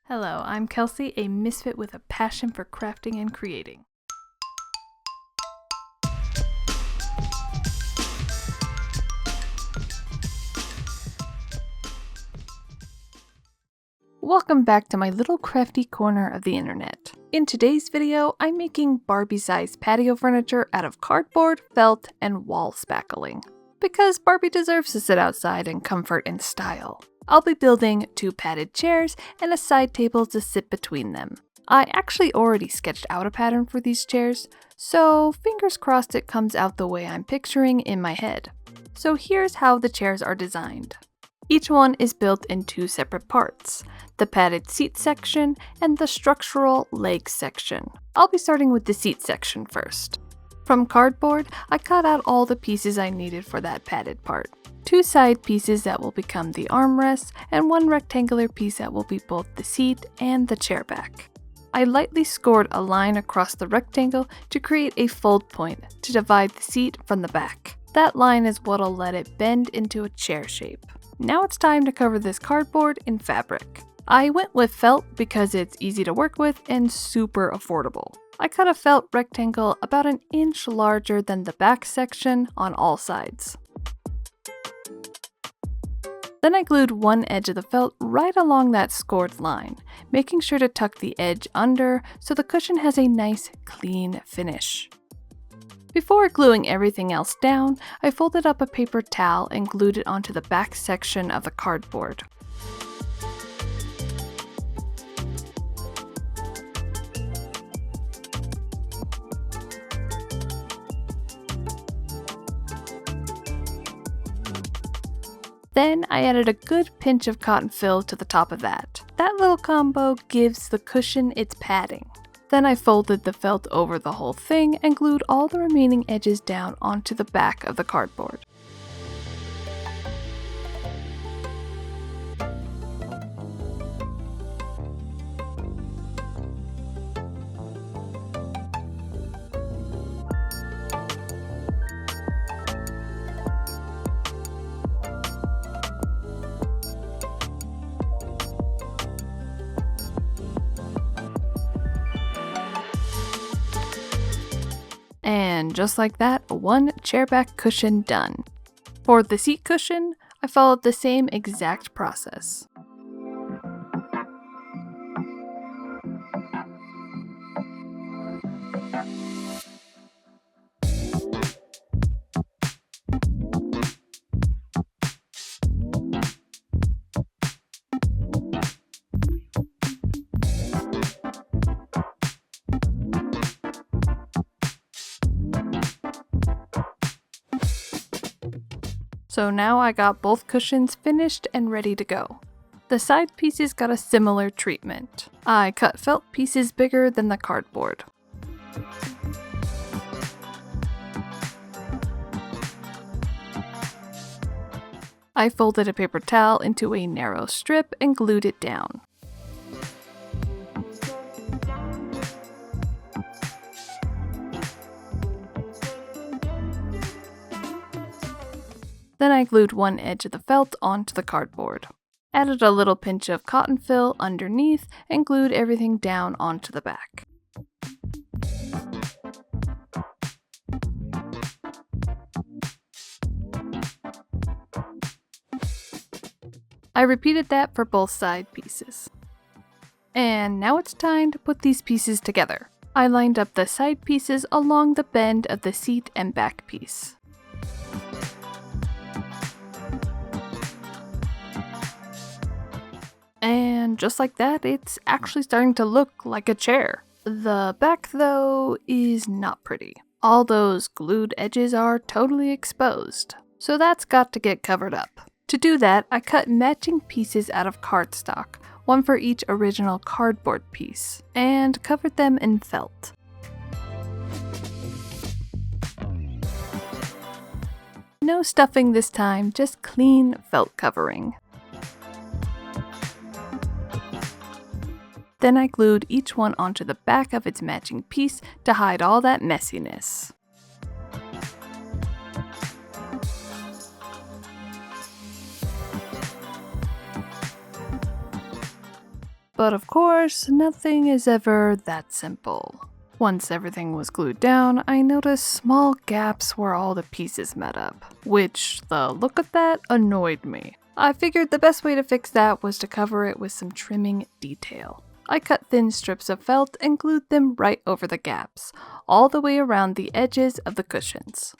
Hello, I'm Kelsey, a misfit with a passion for crafting and creating. Welcome back to my little crafty corner of the internet. In today's video, I'm making Barbie-sized patio furniture out of cardboard, felt, and wall spackling. Because Barbie deserves to sit outside in comfort and style. I'll be building 2 padded chairs and a side table to sit between them. I actually already sketched out a pattern for these chairs, so fingers crossed it comes out the way I'm picturing in my head. So here's how the chairs are designed. Each one is built in 2 separate parts, the padded seat section and the structural leg section. I'll be starting with the seat section first. From cardboard, I cut out all the pieces I needed for that padded part. 2 side pieces that will become the armrests, and 1 rectangular piece that will be both the seat and the chair back. I lightly scored a line across the rectangle to create a fold point to divide the seat from the back. That line is what'll let it bend into a chair shape. Now it's time to cover this cardboard in fabric. I went with felt because it's easy to work with and super affordable. I cut a felt rectangle about an inch larger than the back section on all sides. Then I glued one edge of the felt right along that scored line, making sure to tuck the edge under so the cushion has a nice, clean finish. Before gluing everything else down, I folded up a paper towel and glued it onto the back section of the cardboard. Then I added a good pinch of cotton fill to the top of that. That little combo gives the cushion its padding. Then I folded the felt over the whole thing and glued all the remaining edges down onto the back of the cardboard. And just like that, 1 chair back cushion done. For the seat cushion, I followed the same exact process. So now I got both cushions finished and ready to go. The side pieces got a similar treatment. I cut felt pieces bigger than the cardboard. I folded a paper towel into a narrow strip and glued it down. Then I glued one edge of the felt onto the cardboard. Added a little pinch of cotton fill underneath and glued everything down onto the back. I repeated that for both side pieces. And now it's time to put these pieces together. I lined up the side pieces along the bend of the seat and back piece. And just like that, it's actually starting to look like a chair. The back, though, is not pretty. All those glued edges are totally exposed, so that's got to get covered up. To do that, I cut matching pieces out of cardstock, 1 for each original cardboard piece, and covered them in felt. No stuffing this time, just clean felt covering. Then I glued each one onto the back of its matching piece to hide all that messiness. But of course, nothing is ever that simple. Once everything was glued down, I noticed small gaps where all the pieces met up, which the look of that annoyed me. I figured the best way to fix that was to cover it with some trimming detail. I cut thin strips of felt and glued them right over the gaps, all the way around the edges of the cushions.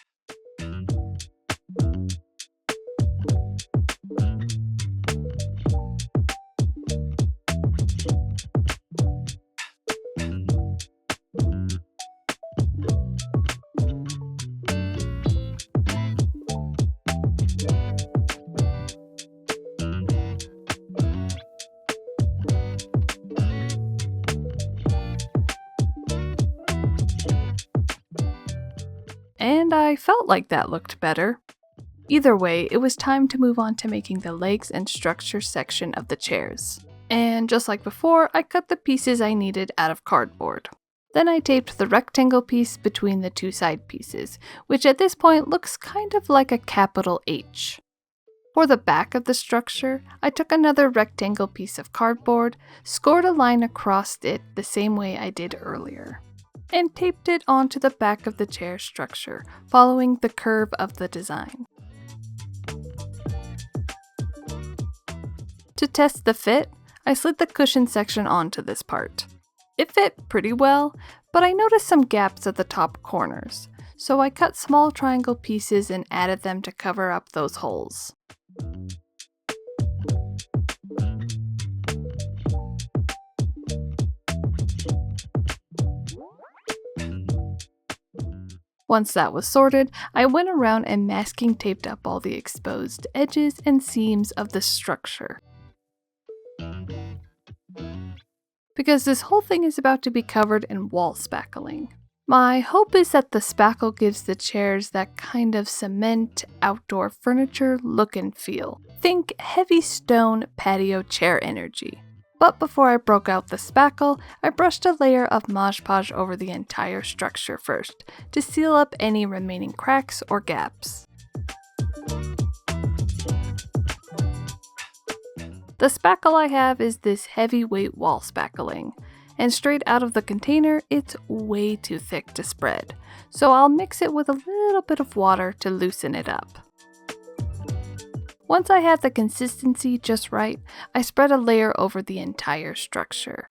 And I felt like that looked better. Either way, it was time to move on to making the legs and structure section of the chairs. And just like before, I cut the pieces I needed out of cardboard. Then I taped the rectangle piece between the two side pieces, which at this point looks kind of like a capital H. For the back of the structure, I took another rectangle piece of cardboard, scored a line across it the same way I did earlier, and taped it onto the back of the chair structure, following the curve of the design. To test the fit, I slid the cushion section onto this part. It fit pretty well, but I noticed some gaps at the top corners, so I cut small triangle pieces and added them to cover up those holes. Once that was sorted, I went around and masking taped up all the exposed edges and seams of the structure. Because this whole thing is about to be covered in wall spackling. My hope is that the spackle gives the chairs that kind of cement, outdoor furniture look and feel. Think heavy stone patio chair energy. But before I broke out the spackle, I brushed a layer of Mod Podge over the entire structure first, to seal up any remaining cracks or gaps. The spackle I have is this heavyweight wall spackling, and straight out of the container, it's way too thick to spread, so I'll mix it with a little bit of water to loosen it up. Once I had the consistency just right, I spread a layer over the entire structure.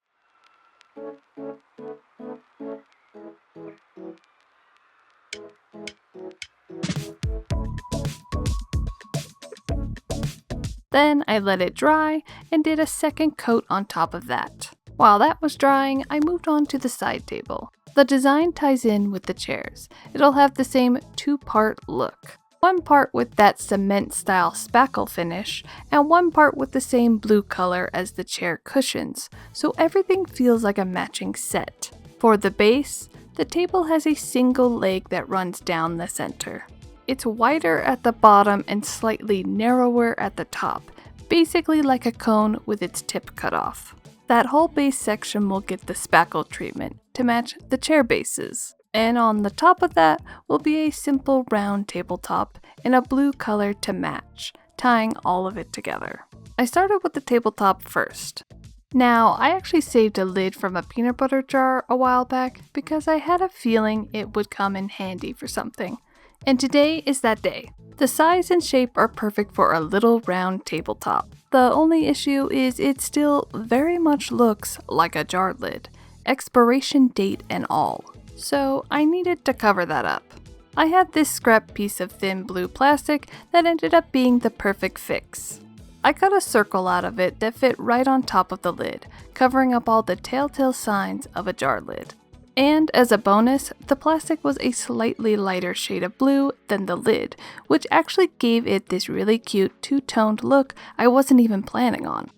Then I let it dry and did a second coat on top of that. While that was drying, I moved on to the side table. The design ties in with the chairs. It'll have the same two-part look. One part with that cement-style spackle finish, and one part with the same blue color as the chair cushions, so everything feels like a matching set. For the base, the table has a single leg that runs down the center. It's wider at the bottom and slightly narrower at the top, basically like a cone with its tip cut off. That whole base section will get the spackle treatment to match the chair bases. And on the top of that will be a simple round tabletop in a blue color to match, tying all of it together. I started with the tabletop first. Now, I actually saved a lid from a peanut butter jar a while back because I had a feeling it would come in handy for something. And today is that day. The size and shape are perfect for a little round tabletop. The only issue is it still very much looks like a jar lid, expiration date and all. So I needed to cover that up. I had this scrap piece of thin blue plastic that ended up being the perfect fix. I cut a circle out of it that fit right on top of the lid, covering up all the telltale signs of a jar lid. And as a bonus, the plastic was a slightly lighter shade of blue than the lid, which actually gave it this really cute two-toned look I wasn't even planning on.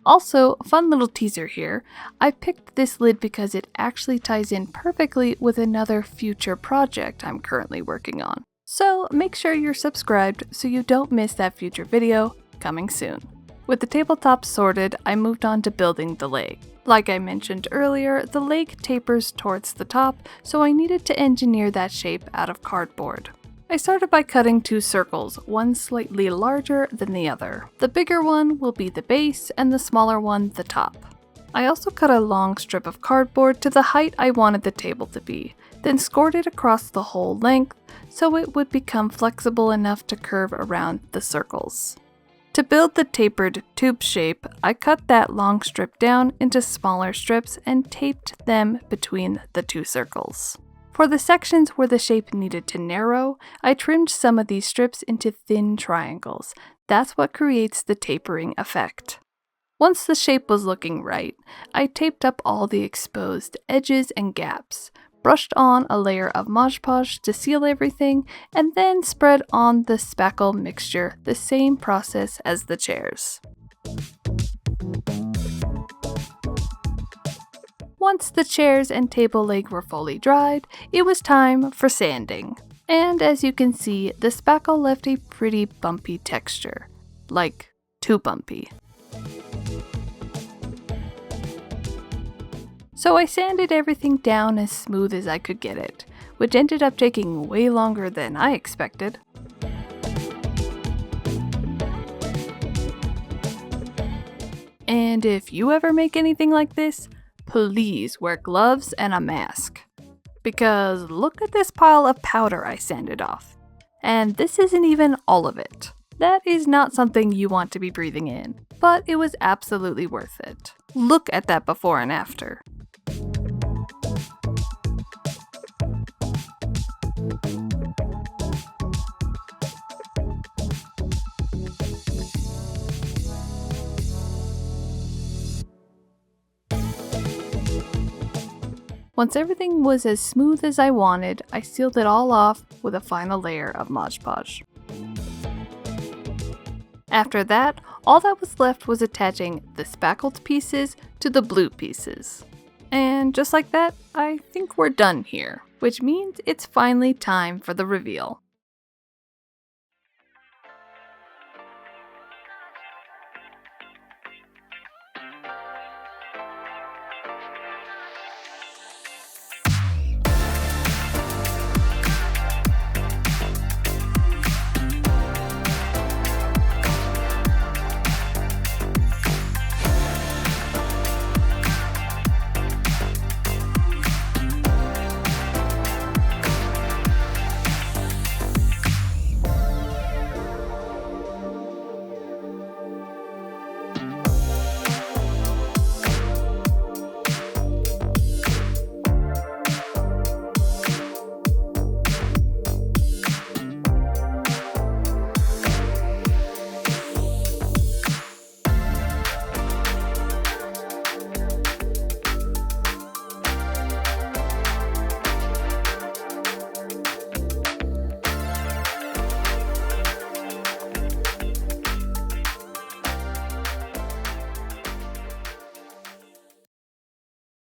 Also, fun little teaser here, I picked this lid because it actually ties in perfectly with another future project I'm currently working on. So make sure you're subscribed so you don't miss that future video coming soon. With the tabletop sorted, I moved on to building the leg. Like I mentioned earlier, the leg tapers towards the top, so I needed to engineer that shape out of cardboard. I started by cutting two circles, one slightly larger than the other. The bigger one will be the base and the smaller one the top. I also cut a long strip of cardboard to the height I wanted the table to be, then scored it across the whole length so it would become flexible enough to curve around the circles. To build the tapered tube shape, I cut that long strip down into smaller strips and taped them between the two circles. For the sections where the shape needed to narrow, I trimmed some of these strips into thin triangles. That's what creates the tapering effect. Once the shape was looking right, I taped up all the exposed edges and gaps, brushed on a layer of Mod Podge to seal everything, and then spread on the spackle mixture, the same process as the chairs. Once the chairs and table leg were fully dried, it was time for sanding. And as you can see, the spackle left a pretty bumpy texture. Like, too bumpy. So I sanded everything down as smooth as I could get it, which ended up taking way longer than I expected. And if you ever make anything like this, please wear gloves and a mask. Because look at this pile of powder I sanded off. And this isn't even all of it. That is not something you want to be breathing in, but it was absolutely worth it. Look at that before and after. Once everything was as smooth as I wanted, I sealed it all off with a final layer of Mod Podge. After that, all that was left was attaching the spackled pieces to the blue pieces. And just like that, I think we're done here, which means it's finally time for the reveal.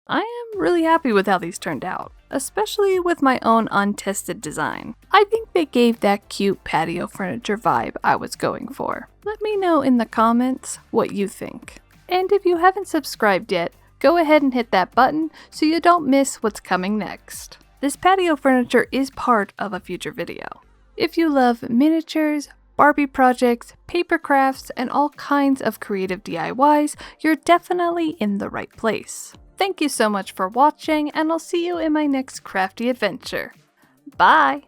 I am really happy with how these turned out, especially with my own untested design. I think they gave that cute patio furniture vibe I was going for. Let me know in the comments what you think. And if you haven't subscribed yet, go ahead and hit that button so you don't miss what's coming next. This patio furniture is part of a future video. If you love miniatures, Barbie projects, paper crafts, and all kinds of creative DIYs, you're definitely in the right place. Thank you so much for watching, and I'll see you in my next crafty adventure. Bye!